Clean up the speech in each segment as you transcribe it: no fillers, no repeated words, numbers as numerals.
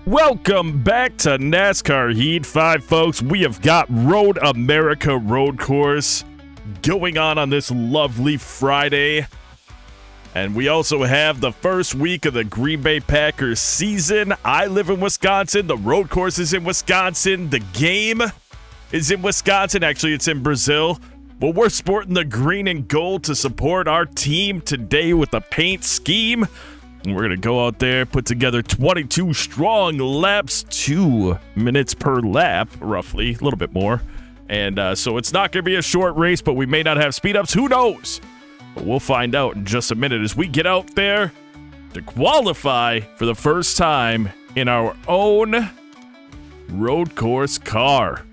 Welcome back to NASCAR Heat 5, folks. We have got Road America Road Course going on this lovely Friday. And we also have the first week of the Green Bay Packers season. I live in Wisconsin. The road course is in Wisconsin. The game is in Wisconsin. Actually, it's in Brazil. But we're sporting the green and gold to support our team today with a paint scheme. And we're going to go out there, put together 22 strong laps, 2 minutes per lap, roughly, a little bit more. And so it's not going to be a short race, but we may not have speed ups. Who knows? But we'll find out in just a minute as we get out there to qualify for the first time in our own road course car.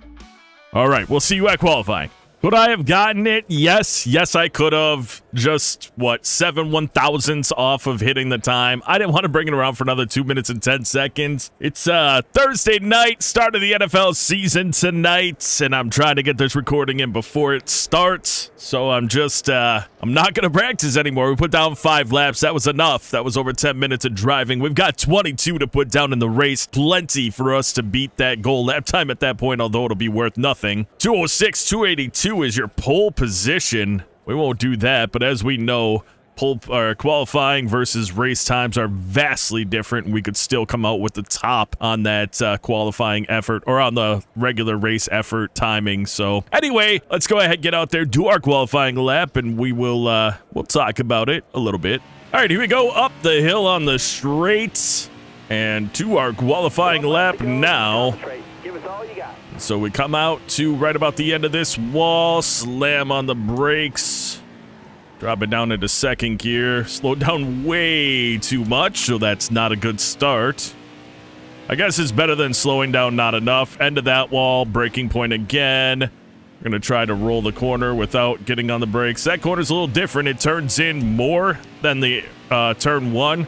All right, we'll see you at qualifying. Could I have gotten it? Yes, I could have. Just, what, 7 1,000ths off of hitting the time. I didn't want to bring it around for another 2 minutes and 10 seconds. It's Thursday night, start of the NFL season tonight, and I'm trying to get this recording in before it starts. So I'm just, I'm not going to practice anymore. We put down 5 laps. That was enough. That was over 10 minutes of driving. We've got 22 to put down in the race. Plenty for us to beat that goal lap time at that point, although it'll be worth nothing. 206, 282 is your pole position. We won't do that, but as we know, qualifying versus race times are vastly different. We could still come out with the top on that qualifying effort or on the regular race effort timing. So anyway, let's go ahead, get out there, do our qualifying lap, and we'll talk about it a little bit. All right, here we go up the hill on the straight and to our qualifying lap now. So we come out to right about the end of this wall, slam on the brakes, drop it down into second gear, slow down way too much, so that's not a good start. I guess it's better than slowing down not enough. End of that wall, braking point again. We're going to try to roll the corner without getting on the brakes. That corner's a little different. It turns in more than the turn 1.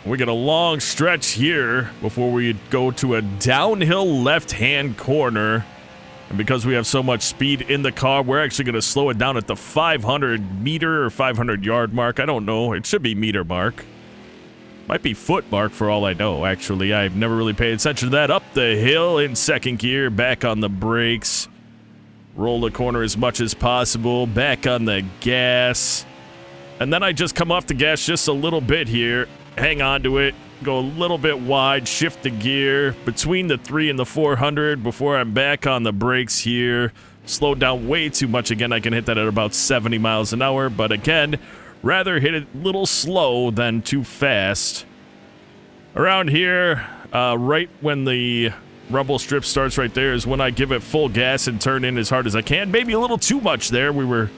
We get a long stretch here before we go to a downhill left-hand corner. And because we have so much speed in the car, we're actually going to slow it down at the 500-meter or 500-yard mark. I don't know. It should be meter mark. Might be foot mark for all I know, actually. I've never really paid attention to that. Up the hill in second gear, back on the brakes. Roll the corner as much as possible. Back on the gas. And then I just come off the gas just a little bit here. Hang on to it, go a little bit wide, shift the gear between the 3 and the 400 before I'm back on the brakes here. Slow down way too much. Again, I can hit that at about 70 miles an hour, but again, rather hit it a little slow than too fast. Around here, right when the rumble strip starts right there is when I give it full gas and turn in as hard as I can. Maybe a little too much there. We're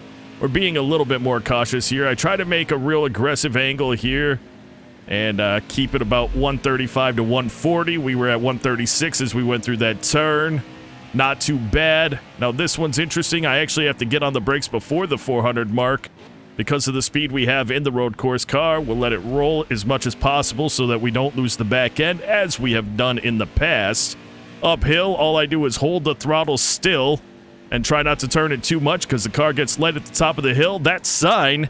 being a little bit more cautious here. I try to make a real aggressive angle here and keep it about 135 to 140. We were at 136 as we went through that turn. Not too bad. Now this one's interesting. I actually have to get on the brakes before the 400 mark because of the speed we have in the road course car. We'll let it roll as much as possible so that we don't lose the back end as we have done in the past. Uphill, all I do is hold the throttle still and try not to turn it too much because the car gets light at the top of the hill. That sign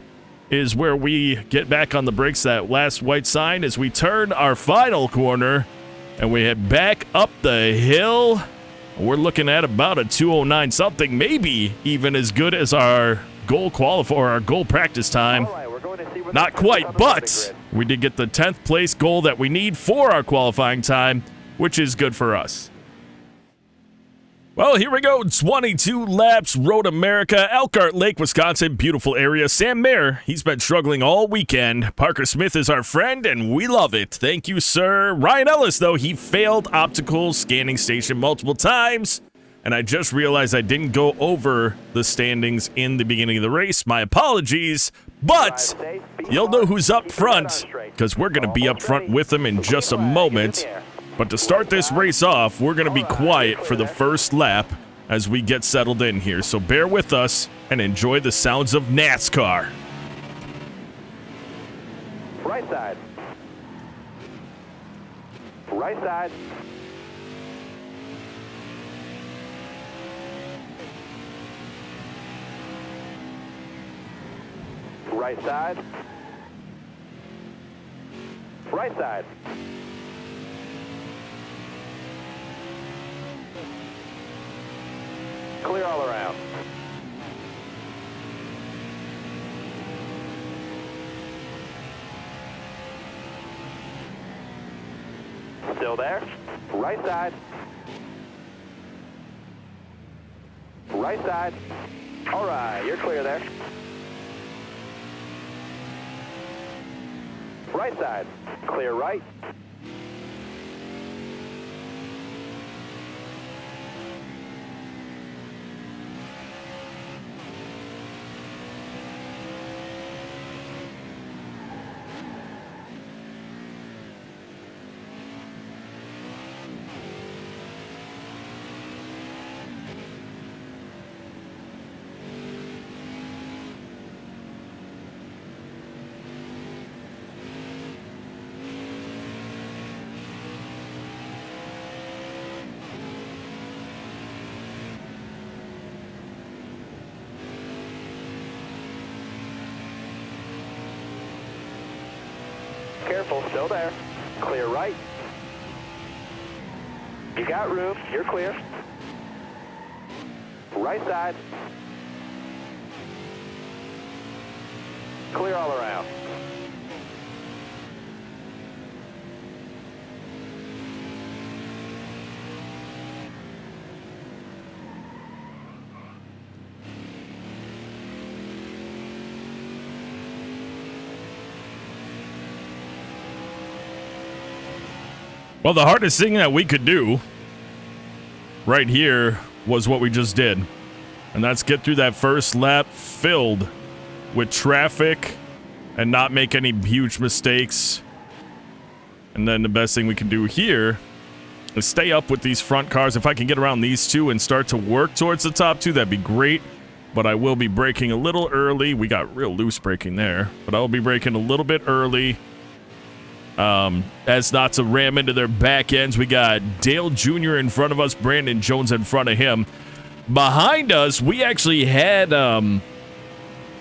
is where we get back on the brakes, that last white sign, as we turn our final corner and we head back up the hill. We're looking at about a 209 something, maybe even as good as our goal qualifier or our goal practice time. Not quite, but we did get the 10th place goal that we need for our qualifying time, which is good for us. Well, here we go. 22 laps, Road America, Elkhart Lake, Wisconsin. Beautiful area. Sam Mayer, he's been struggling all weekend. Parker Smith is our friend, and we love it. Thank you, sir. Ryan Ellis, though, he failed optical scanning station multiple times, and I just realized I didn't go over the standings in the beginning of the race. My apologies, but you'll know who's up front because we're going to be up front with them in just a moment. But to start this race off, we're going to be quiet for the first lap as we get settled in here. So bear with us and enjoy the sounds of NASCAR. Right side. Right side. Right side. Right side. Clear all around. Still there. Right side. Right side. All right, you're clear there. Right side. Clear right. Careful, still there. Clear right. You got room, you're clear. Right side. Clear all around. Well, the hardest thing that we could do right here was what we just did. And that's get through that first lap filled with traffic and not make any huge mistakes. And then the best thing we can do here is stay up with these front cars. If I can get around these two and start to work towards the top two, that'd be great. But I will be braking a little early. We got real loose braking there. But I will be braking a little bit early. As not to ram into their back ends. We got Dale Jr. in front of us, Brandon Jones in front of him. Behind us, we actually had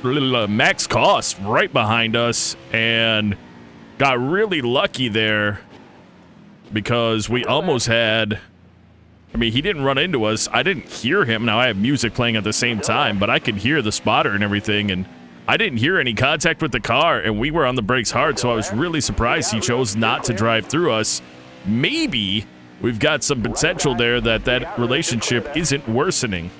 Max Cost right behind us and got really lucky there because we almost had, I mean, he didn't run into us. I didn't hear him. Now I have music playing at the same time, but I could hear the spotter and everything, and I didn't hear any contact with the car, and we were on the brakes hard, so I was really surprised he chose not to drive through us. Maybe we've got some potential there that relationship isn't worsening,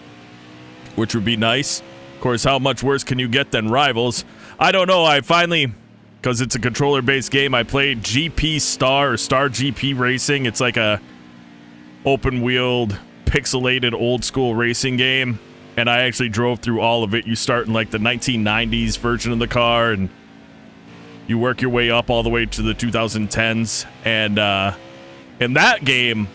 which would be nice. Of course, how much worse can you get than rivals? I don't know. I finally, because it's a controller-based game, I played GP Star or Star GP Racing. It's like a open-wheeled, pixelated, old-school racing game. And I actually drove through all of it. You start in like the 1990s version of the car, and you work your way up all the way to the 2010s. And in that game,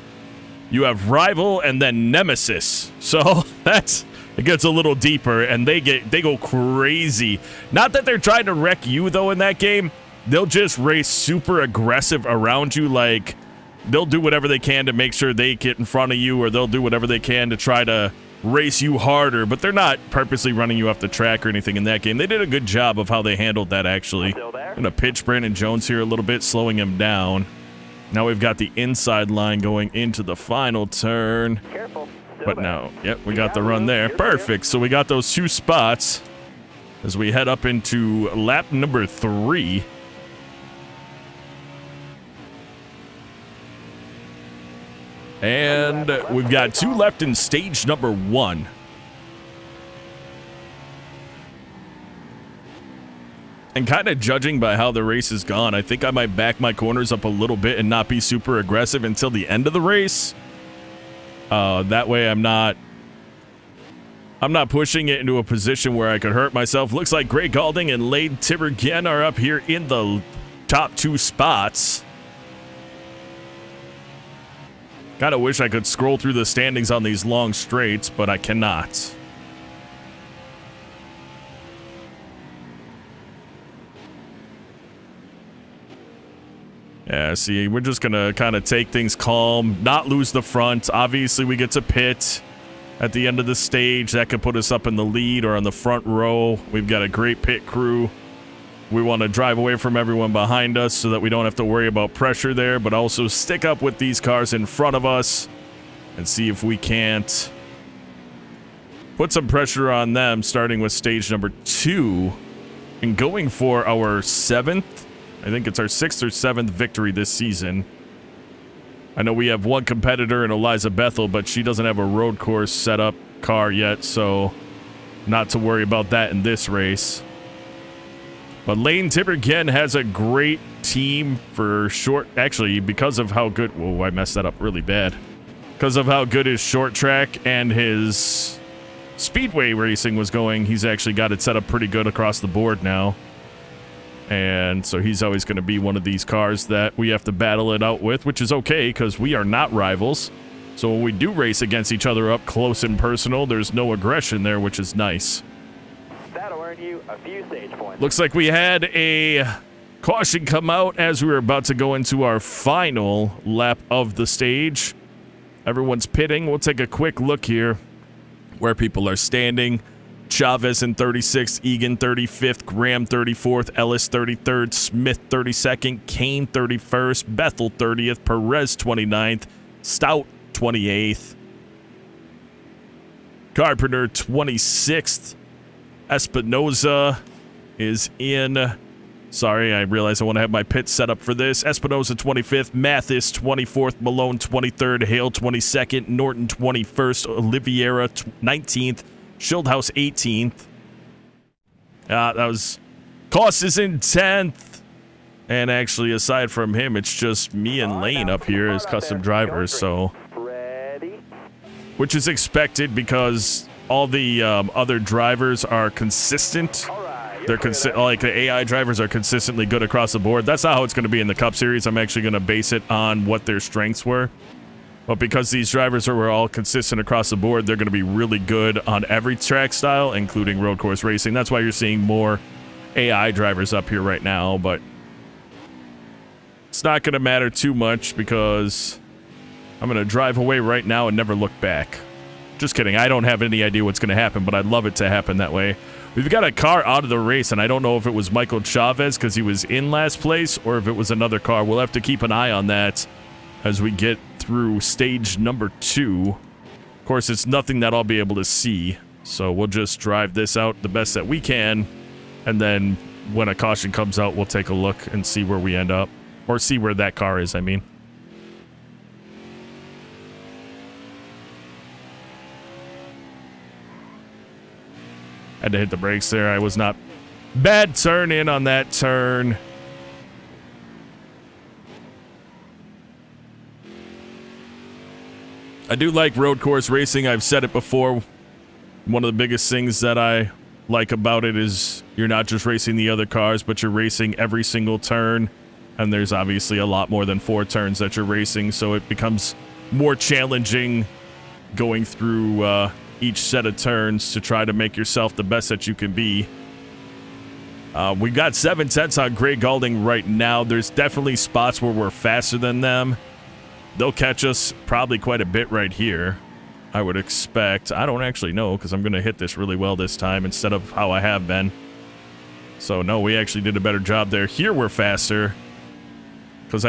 you have Rival and then Nemesis. So it gets a little deeper, and they go crazy. Not that they're trying to wreck you though in that game. They'll just race super aggressive around you. Like they'll do whatever they can to make sure they get in front of you, or they'll do whatever they can to try to race you harder, but they're not purposely running you off the track or anything in that game. They did a good job of how they handled that, actually. I'm going to pitch Brandon Jones here a little bit, slowing him down. Now we've got the inside line going into the final turn. But now, yep, we got the run there. Perfect. So we got those two spots as we head up into lap number 3. And we've got 2 left in stage number 1. And kind of judging by how the race has gone, I think I might back my corners up a little bit and not be super aggressive until the end of the race. That way I'm not pushing it into a position where I could hurt myself. Looks like Greg Galding and Lade Tibergen are up here in the top 2 spots. Kind of wish I could scroll through the standings on these long straights, but I cannot. Yeah, see, we're just going to kind of take things calm, not lose the front. Obviously, we get to pit at the end of the stage. That could put us up in the lead or on the front row. We've got a great pit crew. We want to drive away from everyone behind us so that we don't have to worry about pressure there, but also stick up with these cars in front of us and see if we can't put some pressure on them, starting with stage number 2 and going for our 7th. I think it's our 6th or 7th victory this season. I know we have one competitor in Eliza Bethel, but she doesn't have a road course set up car yet, so not to worry about that in this race. But Lane Tibergen has a great team for short, actually, because of how good, whoa, I messed that up really bad. Because of how good his short track and his speedway racing was going, he's actually got it set up pretty good across the board now. And so he's always going to be one of these cars that we have to battle it out with, which is okay because we are not rivals. So when we do race against each other up close and personal, there's no aggression there, which is nice. That'll earn you a few stage points. Looks like we had a caution come out as we were about to go into our final lap of the stage. Everyone's pitting. We'll take a quick look here where people are standing. Chavez in 36th, Egan 35th, Graham 34th, Ellis 33rd, Smith 32nd, Kane 31st, Bethel 30th, Perez 29th, Stout 28th, Carpenter 26th, Espinoza is in. Sorry, I realize I want to have my pit set up for this. Espinoza 25th, Mathis 24th, Malone 23rd, Hale 22nd, Norton 21st, Oliveira 19th, Schildhouse 18th. That was... Koss is in 10th. And actually, aside from him, it's just me and Lane up here as custom drivers, so... Which is expected because all the other drivers are consistent. They're like the AI drivers are consistently good across the board. That's not how it's going to be in the Cup Series. I'm actually going to base it on what their strengths were. But because these drivers were all consistent across the board, they're going to be really good on every track style, including road course racing. That's why you're seeing more AI drivers up here right now. But it's not going to matter too much because I'm going to drive away right now and never look back. Just kidding. I don't have any idea what's going to happen, but I'd love it to happen that way. We've got a car out of the race, and I don't know if it was Michael Chavez because he was in last place or if it was another car. We'll have to keep an eye on that as we get through stage number 2. Of course, it's nothing that I'll be able to see, so we'll just drive this out the best that we can, and then when a caution comes out, we'll take a look and see where we end up, or see where that car is, I mean. Had to hit the brakes there. I was not... Bad turn in on that turn. I do like road course racing. I've said it before. One of the biggest things that I like about it is you're not just racing the other cars, but you're racing every single turn. And there's obviously a lot more than 4 turns that you're racing, so it becomes more challenging going through each set of turns to try to make yourself the best that you can be. We've got 7/10 on Gray Galding right now. There's definitely spots where we're faster than them. They'll catch us probably quite a bit right here, I would expect. I don't actually know because I'm going to hit this really well this time instead of how I have been. So, no, we actually did a better job there. Here we're faster because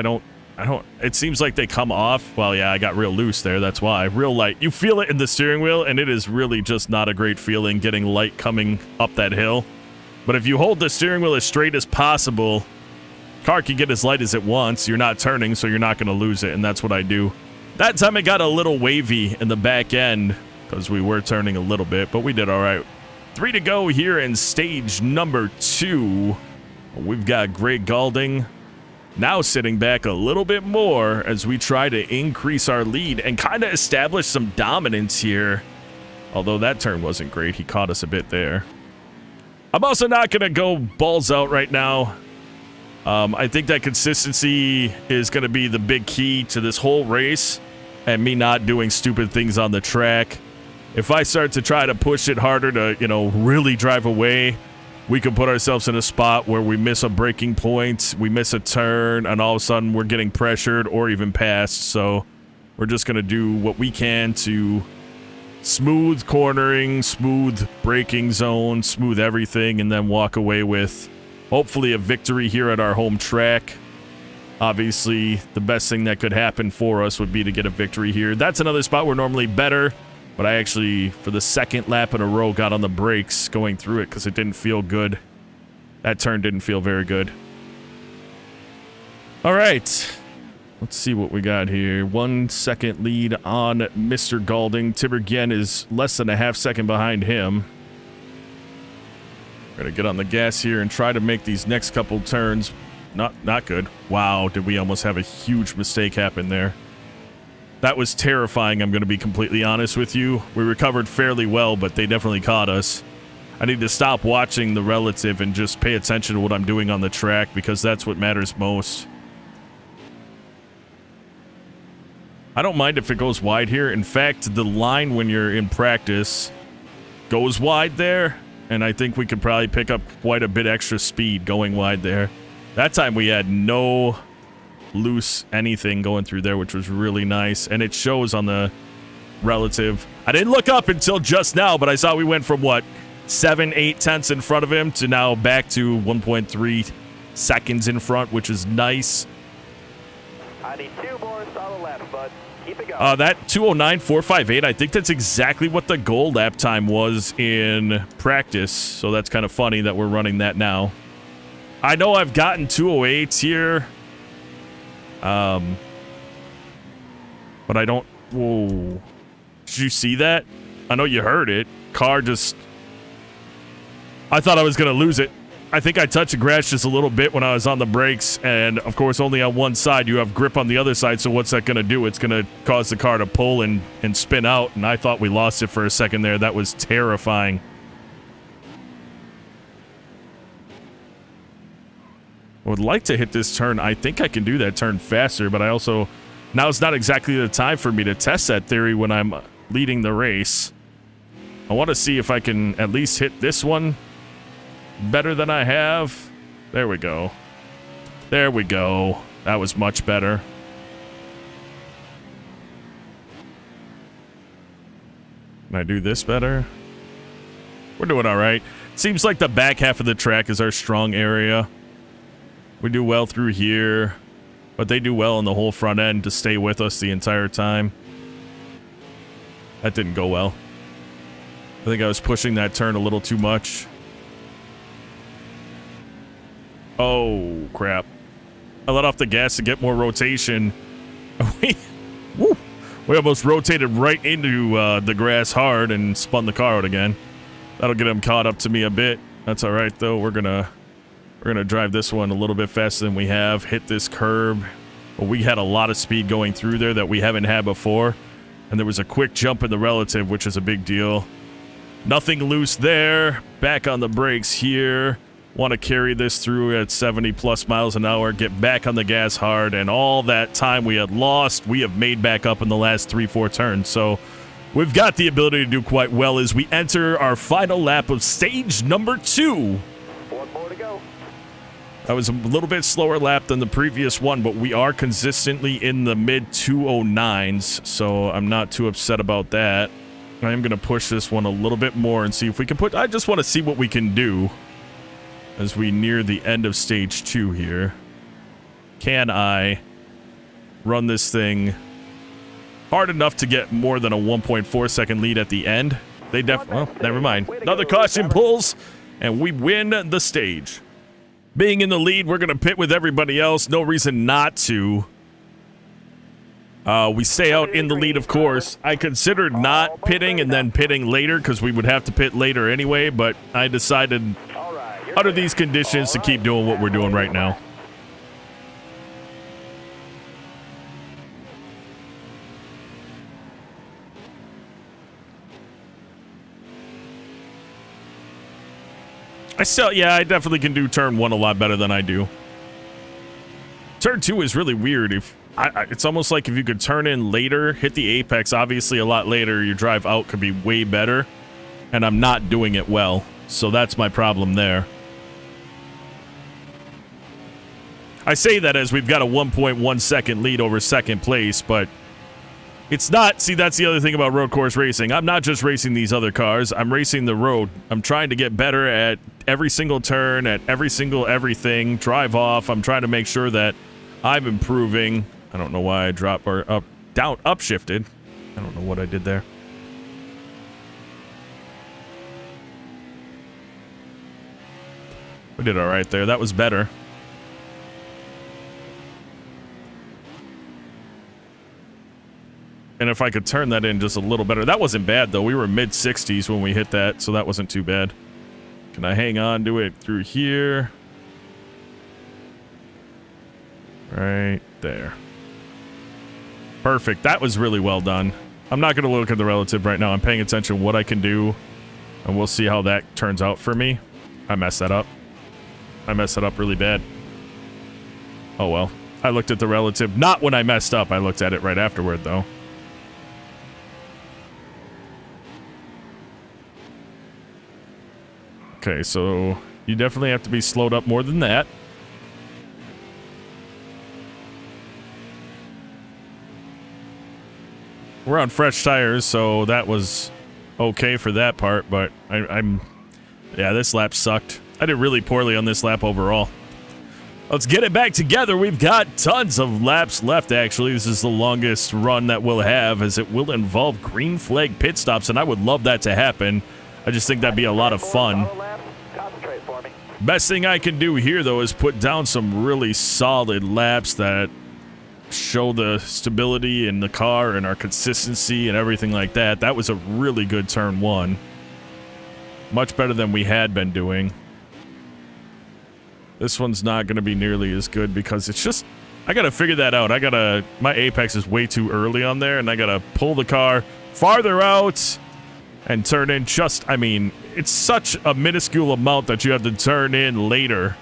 it seems like they come off. Well, yeah, I got real loose there. That's why. Real light. You feel it in the steering wheel, and it is really just not a great feeling getting light coming up that hill. But if you hold the steering wheel as straight as possible, car can get as light as it wants. You're not turning, so you're not going to lose it, and that's what I do. That time it got a little wavy in the back end because we were turning a little bit, but we did all right. 3 to go here in stage number 2. We've got Gray Galding now sitting back a little bit more as we try to increase our lead and kind of establish some dominance here. Although that turn wasn't great. He caught us a bit there. I'm also not going to go balls out right now. I think that consistency is going to be the big key to this whole race and me not doing stupid things on the track. If I start to try to push it harder to, you know, really drive away, we could put ourselves in a spot where we miss a braking point, we miss a turn, and all of a sudden we're getting pressured or even passed. So we're just going to do what we can to smooth cornering, smooth braking zone, smooth everything, and then walk away with hopefully a victory here at our home track. Obviously, the best thing that could happen for us would be to get a victory here. That's another spot we're normally better, But I actually, for the second lap in a row, got on the brakes going through it because it didn't feel good. That turn didn't feel very good. All right. Let's see what we got here. 1 second lead on Mr. Galding. Tiberghien is less than a half second behind him. We're going to get on the gas here and try to make these next couple turns. Not good. Wow, did we almost have a huge mistake happen there. That was terrifying, I'm going to be completely honest with you. We recovered fairly well, but they definitely caught us. I need to stop watching the relative and just pay attention to what I'm doing on the track because that's what matters most. I don't mind if it goes wide here. In fact, the line when you're in practice goes wide there, and I think we could probably pick up quite a bit extra speed going wide there. That time we had no loose anything going through there, which was really nice, and it shows on the relative. I didn't look up until just now, but I saw we went from what, 7-8 tenths in front of him to now back to 1.3 seconds in front, which is nice. I need 2 more solid laps, bud. Keep it going. That 209.458, I think that's exactly what the goal lap time was in practice, so that's kind of funny that we're running that now. I know I've gotten 208s here. But I don't... Whoa. Did you see that? I know you heard it. Car just... I thought I was going to lose it. I think I touched the grass just a little bit when I was on the brakes, and of course only on one side. You have grip on the other side, so what's that going to do? It's going to cause the car to pull and spin out, and I thought we lost it for a second there. That was terrifying. I would like to hit this turn. I think I can do that turn faster, but I also... Now it's not exactly the time for me to test that theory when I'm leading the race. I want to see if I can at least hit this one better than I have. There we go. There we go. That was much better. Can I do this better? We're doing all right. Seems like the back half of the track is our strong area. We do well through here, but they do well on the whole front end to stay with us the entire time. That didn't go well. I think I was pushing that turn a little too much. Oh, crap. I let off the gas to get more rotation. We almost rotated right into the grass hard and spun the car out again. That'll get him caught up to me a bit. That's all right, though. We're gonna drive this one a little bit faster than we have. Hit this curb. Well, we had a lot of speed going through there that we haven't had before. And there was a quick jump in the relative, which is a big deal. Nothing loose there. Back on the brakes here. Want to carry this through at 70 plus miles an hour. Get back on the gas hard. And all that time we had lost, we have made back up in the last 3-4 turns. So we've got the ability to do quite well as we enter our final lap of stage number 2. 1 more to go. That was a little bit slower lap than the previous one, but we are consistently in the mid-209s, so I'm not too upset about that. I am going to push this one a little bit more and see if we can put... I just want to see what we can do as we near the end of stage 2 here. Can I run this thing hard enough to get more than a 1.4 second lead at the end? They well, never mind. Another caution pulls, and we win the stage. Being in the lead, we're going to pit with everybody else. No reason not to. We stay out in the lead, of course. I considered not pitting and then pitting later because we would have to pit later anyway, but I decided under these conditions to keep doing what we're doing right now. Yeah, I definitely can do turn 1 a lot better than I do. Turn 2 is really weird. It's almost like if you could turn in later, hit the apex, obviously a lot later, your drive out could be way better. And I'm not doing it well. So that's my problem there. I say that as we've got a 1.1 second lead over second place, but it's not. See, that's the other thing about road course racing. I'm not just racing these other cars. I'm racing the road. I'm trying to get better at every single turn, at every single everything. Drive off. I'm trying to make sure that I'm improving. I don't know why I dropped or upshifted. I don't know what I did there. We did all right there. That was better. And if I could turn that in just a little better. That wasn't bad, though. We were mid-60s when we hit that, so that wasn't too bad. Can I hang on to it through here? Right there. Perfect. That was really well done. I'm not going to look at the relative right now. I'm paying attention to what I can do, and we'll see how that turns out for me. I messed that up. I messed it up really bad. Oh, well. I looked at the relative. Not when I messed up. I looked at it right afterward, though. Okay, so you definitely have to be slowed up more than that. We're on fresh tires, so that was okay for that part, but yeah, this lap sucked. I did really poorly on this lap overall. Let's get it back together. We've got tons of laps left, actually. This is the longest run that we'll have, as it will involve green flag pit stops, and I would love that to happen. I just think that'd be a lot of fun. Best thing I can do here, though, is put down some really solid laps that show the stability in the car and our consistency and everything like that. That was a really good turn one. Much better than we had been doing. This one's not going to be nearly as good because it's just... I got to figure that out. My apex is way too early on there, and I got to pull the car farther out and turn in just... I mean, it's such a minuscule amount that you have to turn in later.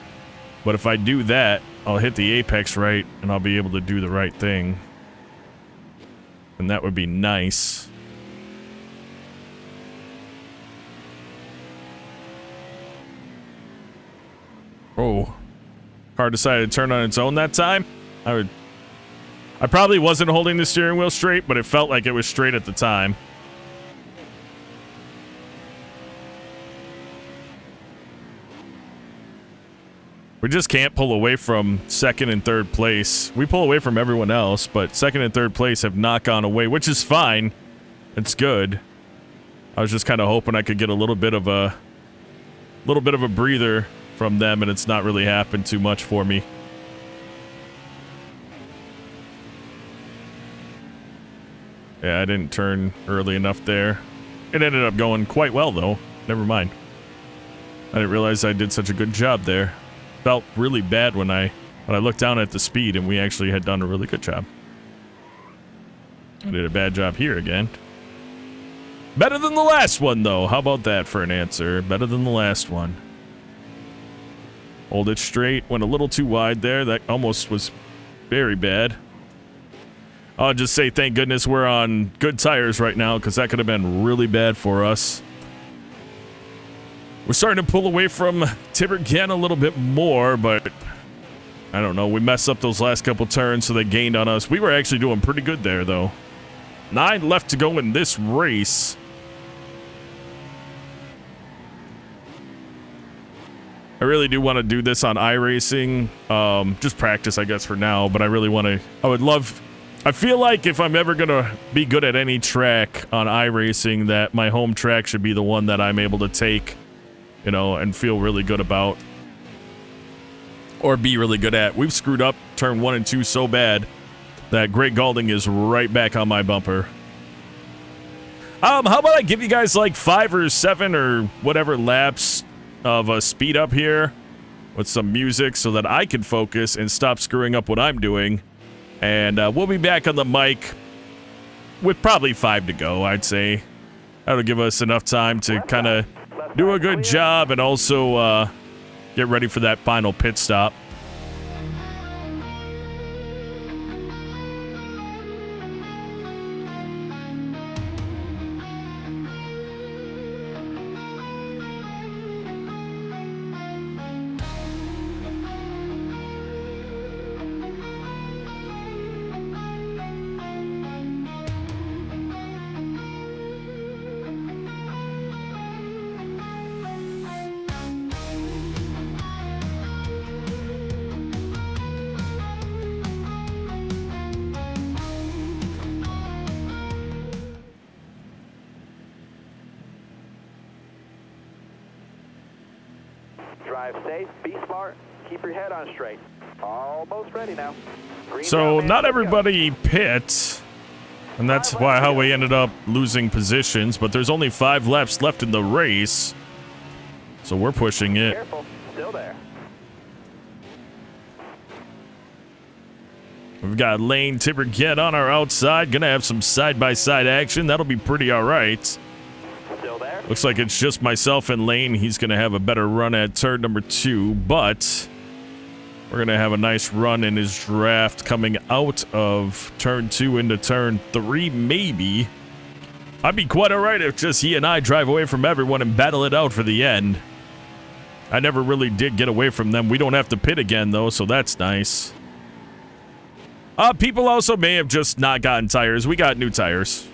But if I do that, I'll hit the apex right, and I'll be able to do the right thing. And that would be nice. Oh. Car decided to turn on its own that time. I probably wasn't holding the steering wheel straight, but it felt like it was straight at the time. We just can't pull away from second and third place. We pull away from everyone else, but second and third place have not gone away, which is fine. It's good. I was just kind of hoping I could get a little bit of a breather from them, and it's not really happened too much for me. Yeah, I didn't turn early enough there. It ended up going quite well, though. Never mind. I didn't realize I did such a good job there. Felt really bad when I looked down at the speed, and we actually had done a really good job. I did a bad job here again. Better than the last one, though. How about that for an answer? Better than the last one. Hold it straight. Went a little too wide there. That almost was very bad. I'll just say thank goodness we're on good tires right now, because that could have been really bad for us. We're starting to pull away from Tibergen a little bit more, but I don't know. We messed up those last couple turns, so they gained on us. We were actually doing pretty good there, though. 9 left to go in this race. I really do want to do this on iRacing. Just practice, I guess, for now, but I really want to... I feel like if I'm ever going to be good at any track on iRacing, that my home track should be the one that I'm able to take, you know, and feel really good about. Or be really good at. We've screwed up turn 1 and 2 so bad that Great Galding is right back on my bumper. How about I give you guys like 5 or 7 or whatever laps of a speed up here with some music so that I can focus and stop screwing up what I'm doing. And we'll be back on the mic with probably 5 to go, I'd say. That'll give us enough time to kind of do a good job and also get ready for that final pit stop. Drive safe, be smart, keep your head on straight. Almost ready now. Green So down, man. not Let's go. everybody pits, and that's why how we ended up losing positions, but there's only 5 laps left in the race, so we're pushing it. Careful, still there. We've got Lane Tipperget on our outside, gonna have some side-by-side action. That'll be pretty all right. Still there. Looks like it's just myself and Lane. He's gonna have a better run at turn number 2, but we're gonna have a nice run in his draft coming out of turn 2 into turn 3, maybe. I'd be quite all right if just he and I drive away from everyone and battle it out for the end. I never really did get away from them. We don't have to pit again, though, so that's nice. People also may have just not gotten tires. We got new tires.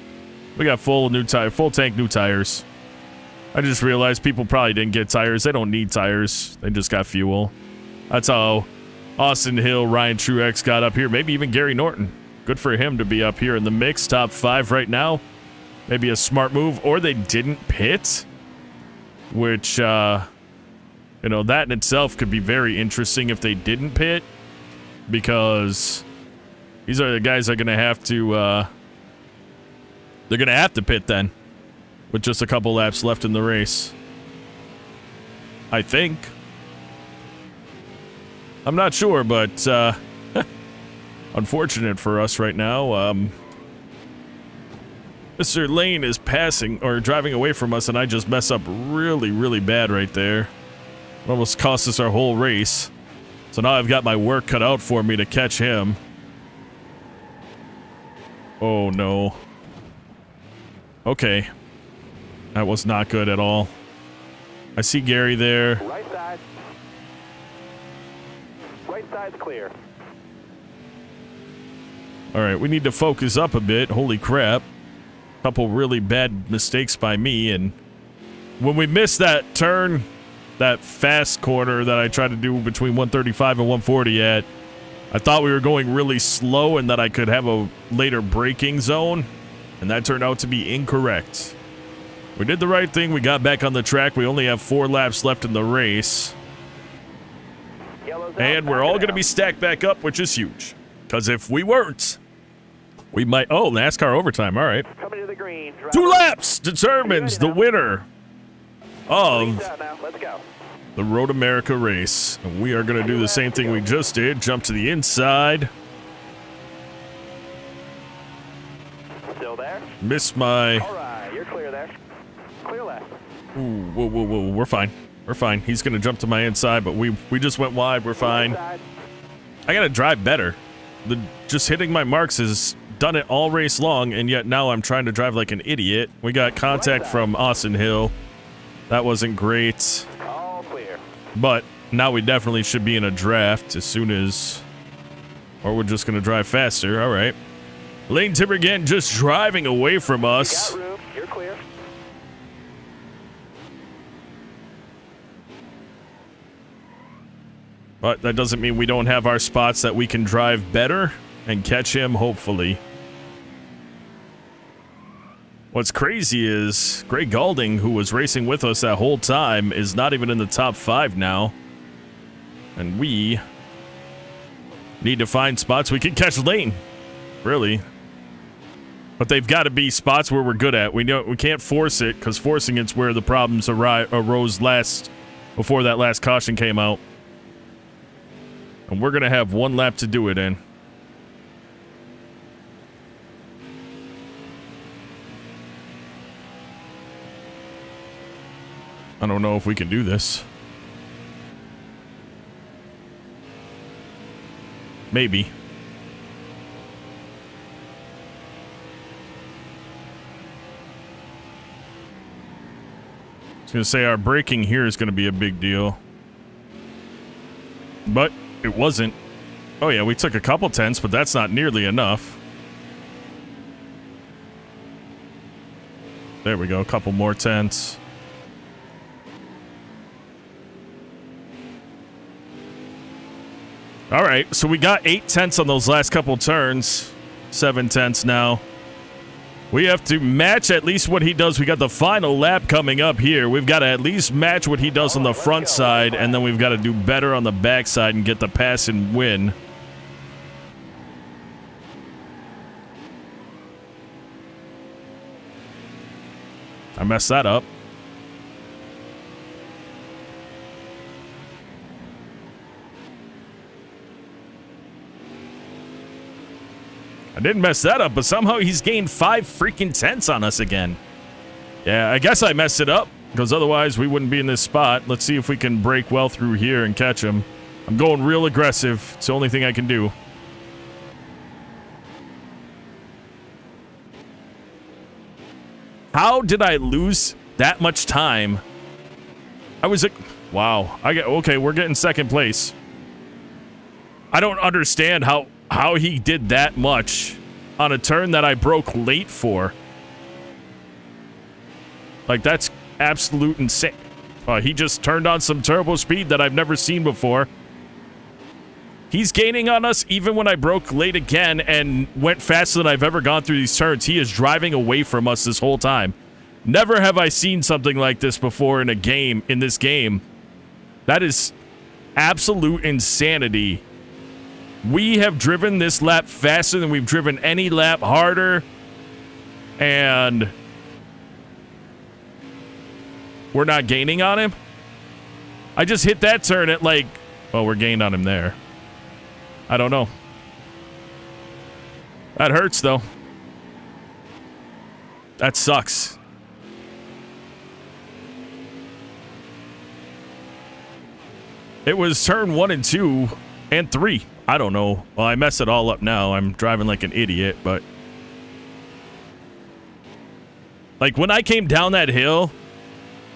We got full tank new tires. I just realized people probably didn't get tires. They don't need tires. They just got fuel. That's how Austin Hill, Ryan Truex got up here. Maybe even Gary Norton. Good for him to be up here in the mix. Top 5 right now. Maybe a smart move. Or they didn't pit. Which, you know, that in itself could be very interesting if they didn't pit. Because these are the guys that are going to have to, they're going to have to pit then. With just a couple laps left in the race. I think. I'm not sure, but unfortunate for us right now. Mr. Lane is passing or driving away from us, and I just mess up really, really bad right there. It almost cost us our whole race. So now I've got my work cut out for me to catch him. Oh, no. Okay. That was not good at all. I see Gary there. Right side. Right side's clear. All right, we need to focus up a bit. Holy crap. Couple really bad mistakes by me, and when we missed that turn, that fast corner that I tried to do between 135 and 140 at, I thought we were going really slow and that I could have a later braking zone, and that turned out to be incorrect. We did the right thing. We got back on the track. We only have 4 laps left in the race. And we're all going to be stacked back up, which is huge. Because if we weren't, we might... Oh, NASCAR overtime. All right. Coming to the green. 2 laps determines the winner of Let's go. the Road America race. And we are going to do the same thing we just did. Jump to the inside. Still there? Miss my... All right, you're clear there. Clear left. Ooh, whoa, whoa, whoa. We're fine. We're fine. He's going to jump to my inside, but we just went wide. We're fine. Right side. I got to drive better. Just hitting my marks has done it all race long, and yet now I'm trying to drive like an idiot. We got contact from Austin Hill. That wasn't great. All clear. But now we definitely should be in a draft as soon as... Or we're just going to drive faster. All right. Lane Tipperget just driving away from us. Got room. You're clear. But that doesn't mean we don't have our spots that we can drive better and catch him, hopefully. What's crazy is Greg Galding, who was racing with us that whole time, is not even in the top 5 now. And we need to find spots we can catch Lane. Really. But they've got to be spots where we're good at. We can't force it, because forcing it's where the problems arose last, before that last caution came out. And we're going to have 1 lap to do it in. I don't know if we can do this. Maybe. I was going to say our braking here is going to be a big deal. But it wasn't. Oh yeah, we took a couple tenths, but that's not nearly enough. There we go, a couple more tenths. All right, so we got 8 tenths on those last couple turns. 7 tenths now. We have to match at least what he does. We got the final lap coming up here. We've got to at least match what he does on the front side, and then we've got to do better on the back side and get the pass and win. I messed that up. I didn't mess that up, but somehow he's gained 5 freaking tenths on us again. Yeah, I guess I messed it up, because otherwise we wouldn't be in this spot. Let's see if we can break well through here and catch him. I'm going real aggressive. It's the only thing I can do. How did I lose that much time? I was like, wow. Okay, we're getting second place. I don't understand how he did that much on a turn that I broke late for. Like, that's absolute insane. He just turned on some turbo speed that I've never seen before. He's gaining on us even when I broke late again and went faster than I've ever gone through these turns. He is driving away from us this whole time. Never have I seen something like this before in a game, in this game. That is absolute insanity. We have driven this lap faster than we've driven any lap harder. And we're not gaining on him. I just hit that turn at like, well, we're gained on him there. I don't know. That hurts though. That sucks. It was turn 1 and 2 and 3. I don't know. Well, I messed it all up now. I'm driving like an idiot, but like when I came down that hill,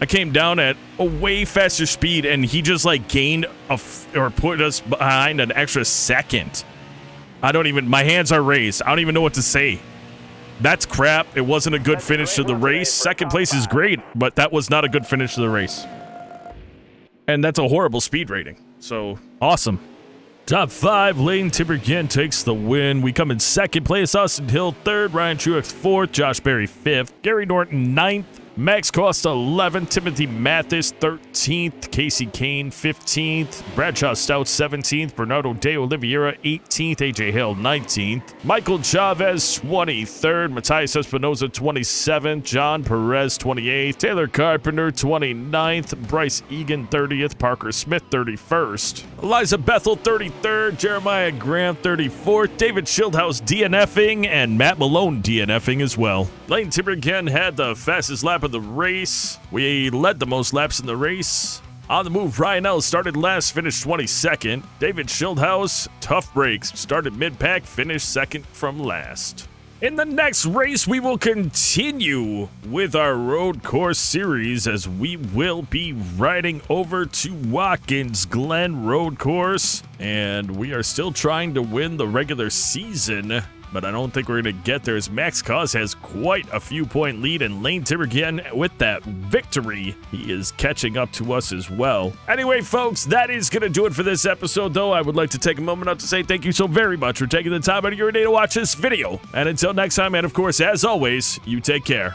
I came down at a way faster speed and he just like gained or put us behind an extra second. I don't even, my hands are raised. I don't even know what to say. That's crap. It wasn't a good finish to the race. Second place is great, but that was not a good finish to the race. And that's a horrible speed rating. So, awesome. Top 5, Lane Timbergen takes the win. We come in second place, Austin Hill 3rd, Ryan Truex 4th, Josh Berry 5th, Gary Norton 9th, Max Costa 11th, Timothy Mathis 13th, Casey Kane 15th, Bradshaw Stout 17th, Bernardo De Oliveira 18th, AJ Hill 19th, Michael Chavez 23rd, Matthias Espinoza 27th, John Perez 28th, Taylor Carpenter 29th, Bryce Egan 30th, Parker Smith 31st, Eliza Bethel 33rd, Jeremiah Graham 34th, David Schildhouse DNFing, and Matt Malone DNFing as well. Lane Timbergen had the fastest lap of the race. We led the most laps in the race. On the move, Ryan Ellis started last, finished 22nd. David Schildhouse, tough breaks, started mid-pack, finished second from last. In the next race, we will continue with our road course series as we will be riding over to Watkins Glen Road Course. And we are still trying to win the regular season, but I don't think we're going to get there as Max Cause has quite a few point lead, and Lane Timbergen with that victory, he is catching up to us as well. Anyway, folks, that is going to do it for this episode, though. I would like to take a moment out to say thank you so very much for taking the time out of your day to watch this video. And until next time, and of course, as always, you take care.